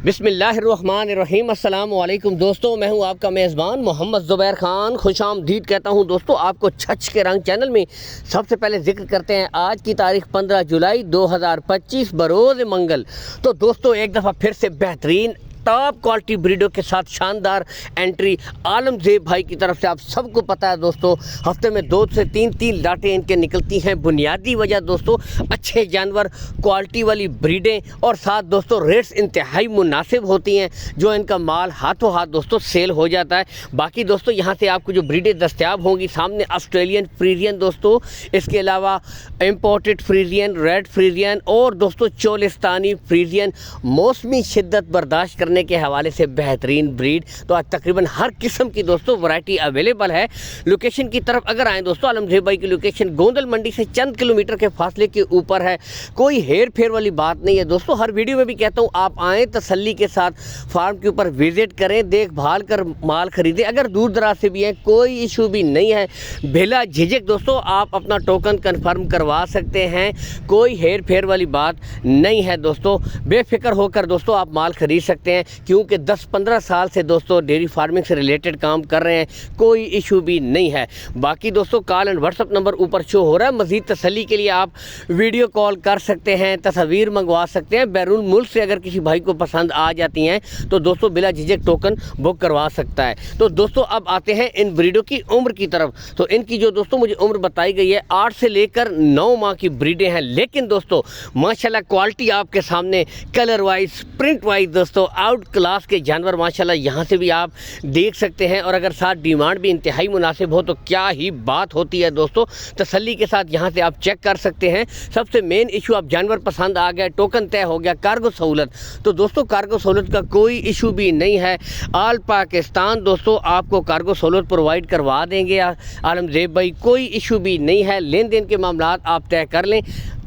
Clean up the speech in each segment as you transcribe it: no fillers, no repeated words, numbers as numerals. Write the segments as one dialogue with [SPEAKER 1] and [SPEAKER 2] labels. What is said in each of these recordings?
[SPEAKER 1] बिस्मिल्लाहिर्रहमानिर्रहीम। अस्सलाम वालेकुम दोस्तों, मैं हूं आपका मेज़बान मोहम्मद ज़ुबैर ख़ान। खुश आमदीद कहता हूं दोस्तों आपको छछ के रंग चैनल में। सबसे पहले जिक्र करते हैं आज की तारीख़ 15 जुलाई 2025 बरोज़ मंगल। तो दोस्तों एक दफ़ा फिर से बेहतरीन टॉप क्वालिटी ब्रीडों के साथ शानदार एंट्री आलमज़ेब भाई की तरफ से। आप सबको पता है दोस्तों, हफ्ते में 2 से 3 लाटें इनके निकलती हैं। बुनियादी वजह दोस्तों अच्छे जानवर, क्वालिटी वाली ब्रीडें और साथ दोस्तों रेट्स इंतहाई मुनासिब होती हैं, जो इनका माल हाथों हाथ दोस्तों सेल हो जाता है। बाकी दोस्तों यहाँ से आपको जो ब्रीडें दस्तयाब होंगी, सामने ऑस्ट्रेलियन फ्रीजियन दोस्तों, इसके अलावा इम्पोर्टेड फ्रीजियन, रेड फ्रीजियन और दोस्तों चोलिस्तानी फ्रीजियन, मौसमी शिद्दत बर्दाश्त करने के हवाले से बेहतरीन ब्रीड। तो आज तकरीबन हर किस्म की दोस्तों वैरायटी अवेलेबल है। लोकेशन की तरफ अगर आएँ दोस्तों, आलमज़ेब भाई की लोकेशन गोंदल मंडी से चंद किलोमीटर के फासले के ऊपर है। कोई हेर फेर वाली बात नहीं है दोस्तों। हर वीडियो में भी कहता हूँ आप आएँ तसल्ली के साथ, फार्म के ऊपर विजिट करें, देखभाल कर माल खरीदें। अगर दूर दराज से भी हैं कोई इशू भी नहीं है, बिला झिझक दोस्तों आप अपना टोकन कन्फर्म करवा सकते हैं। कोई हेर फेर वाली बात नहीं है दोस्तों, बेफिक्र होकर दोस्तों आप माल खरीद सकते हैं, क्योंकि 10-15 साल से दोस्तों डेयरी फार्मिंग से रिलेटेड काम कर रहे हैं। कोई इशू भी नहीं है। बाकी दोस्तों कॉल एंड व्हाट्सअप नंबर ऊपर शो हो रहा है। मज़ीद तसल्ली के लिए आप वीडियो कॉल कर सकते हैं, तस्वीर मंगवा सकते हैं। बैरून मुल्क से अगर किसी भाई को पसंद आ जाती हैं तो दोस्तों बिला झिझक टोकन बुक करवा सकता है। तो दोस्तों अब आते हैं इन ब्रीडों की उम्र की तरफ। तो इनकी जो दोस्तों मुझे उम्र बताई गई है 8 से लेकर 9 माह की ब्रीडें हैं। लेकिन दोस्तों माशाल्लाह क्वालिटी आपके सामने, कलर वाइज, प्रिंट वाइज दोस्तों आउट क्लास के जानवर माशाल्लाह यहाँ से भी आप देख सकते हैं। और अगर साथ डिमांड भी इंतहाई मुनासिब हो तो क्या ही बात होती है दोस्तों। तसल्ली के साथ यहाँ से आप चेक कर सकते हैं। सबसे मेन इशू, आप जानवर पसंद आ गया, टोकन तय हो गया, कार्गो सहूलत, तो दोस्तों कार्गो सहूलत का कोई इशू भी नहीं है। ऑल पाकिस्तान दोस्तों आपको कार्गो सहूलत प्रोवाइड करवा देंगे आलमज़ेब भाई, कोई इशू भी नहीं है। लेन देन के मामलात आप तय कर लें,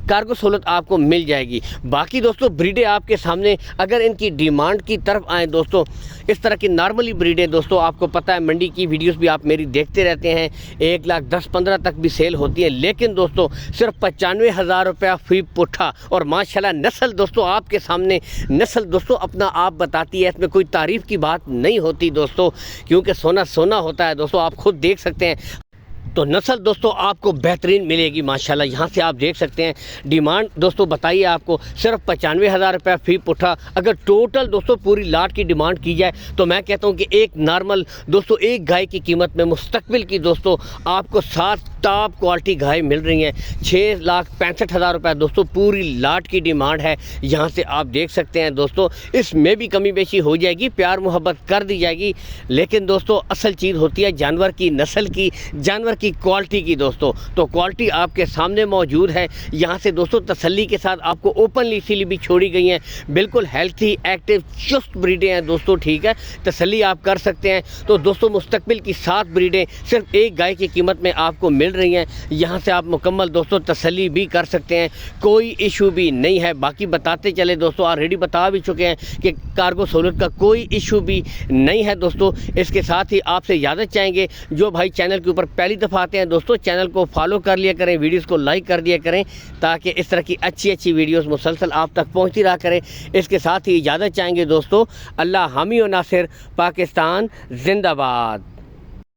[SPEAKER 1] कार्गो सहूलत आपको मिल जाएगी। बाकी दोस्तों ब्रीडें आपके सामने। अगर इनकी डिमांड की तरफ आएँ दोस्तों, इस तरह की नॉर्मली ब्रीडें दोस्तों आपको पता है, मंडी की वीडियोस भी आप मेरी देखते रहते हैं, 1,10,15 तक भी सेल होती है। लेकिन दोस्तों सिर्फ 95,000 रुपया फी पुट्ठा। और माशाल्लाह नस्ल दोस्तों आपके सामने, नस्ल दोस्तों अपना आप बताती है, इसमें कोई तारीफ़ की बात नहीं होती दोस्तों, क्योंकि सोना सोना होता है दोस्तों। आप खुद देख सकते हैं। तो नस्ल दोस्तों आपको बेहतरीन मिलेगी माशाल्लाह, यहाँ से आप देख सकते हैं। डिमांड दोस्तों बताइए आपको सिर्फ 95,000 रुपया फी पुट्ठा। अगर टोटल दोस्तों पूरी लाट की डिमांड की जाए तो मैं कहता हूँ कि एक नॉर्मल दोस्तों एक गाय की कीमत में मुस्तकबिल की दोस्तों आपको 7 टॉप क्वालिटी गाय मिल रही हैं। 6,65,000 रुपये दोस्तों पूरी लाट की डिमांड है। यहाँ से आप देख सकते हैं दोस्तों, इसमें भी कमी बेशी हो जाएगी, प्यार मोहब्बत कर दी जाएगी। लेकिन दोस्तों असल चीज़ होती है जानवर की नस्ल की, जानवर की क्वालिटी की दोस्तों। तो क्वालिटी आपके सामने मौजूद है। यहाँ से दोस्तों तसल्ली के साथ आपको ओपनली इसीलिए भी छोड़ी गई हैं। बिल्कुल हेल्थी, एक्टिव, चुस्त ब्रीडें हैं दोस्तों, ठीक है, तसल्ली आप कर सकते हैं। तो दोस्तों मुस्तकबिल की 7 ब्रीडें सिर्फ एक गाय की कीमत में आपको मिल रही हैं। यहाँ से आप मुकम्मल दोस्तों तसल्ली भी कर सकते हैं, कोई इशू भी नहीं है। बाकी बताते चले दोस्तों, ऑलरेडी बता भी चुके हैं कि कार्गो सहूलत का कोई इशू भी नहीं है दोस्तों। इसके साथ ही आपसे इजाज़त चाहेंगे, जो भाई चैनल के ऊपर पहली दफ़ा आते हैं दोस्तों, चैनल को फॉलो कर लिया करें, वीडियोस को लाइक कर दिया करें, ताकि इस तरह की अच्छी वीडियोस मुसलसल आप तक पहुंचती रहा करें। इसके साथ ही इजाज़त चाहेंगे दोस्तों। अल्लाह हामी और नासिर, पाकिस्तान जिंदाबाद।